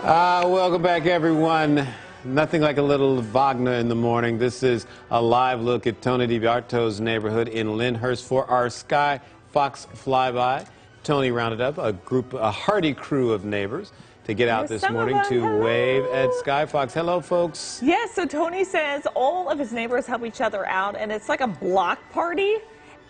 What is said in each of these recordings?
Welcome back, everyone. Nothing like a little Wagner in the morning. This is a live look at Tony DiBarto's neighborhood in Lyndhurst for our Sky Fox flyby. Tony rounded up a hearty crew of neighbors to get out this morning to wave at Sky Fox. Hello, folks. Yes, so Tony says all of his neighbors help each other out, and it's like a block party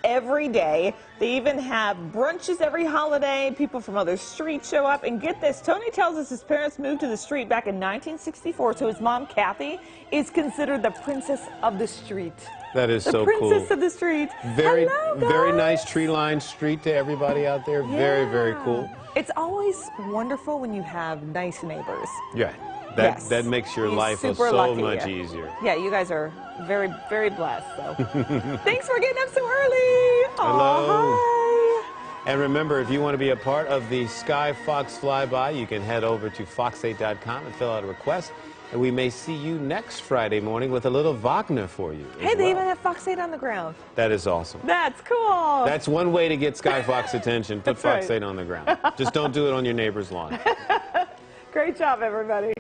every day. They even have brunches every holiday. People from other streets show up. And get this, Tony tells us his parents moved to the street back in 1964, so his mom, Kathy, is considered the princess of the street. That is so cool. The princess of the street. Very, hello, very nice tree-lined street to everybody out there. Yeah. Very, very cool. It's always wonderful when you have nice neighbors. Yeah, that makes your life so much easier. Yeah, you guys are very, very blessed. So, thanks for getting up so early. Hello. Hi. And remember, if you want to be a part of the Sky Fox flyby, you can head over to fox8.com and fill out a request. And we may see you next Friday morning with a little Wagner for you. Hey, they even have Fox 8 on the ground. That is awesome. That's cool. That's one way to get Sky Fox attention. Put That's Fox right. 8 on the ground. Just don't do it on your neighbor's lawn. Great job, everybody.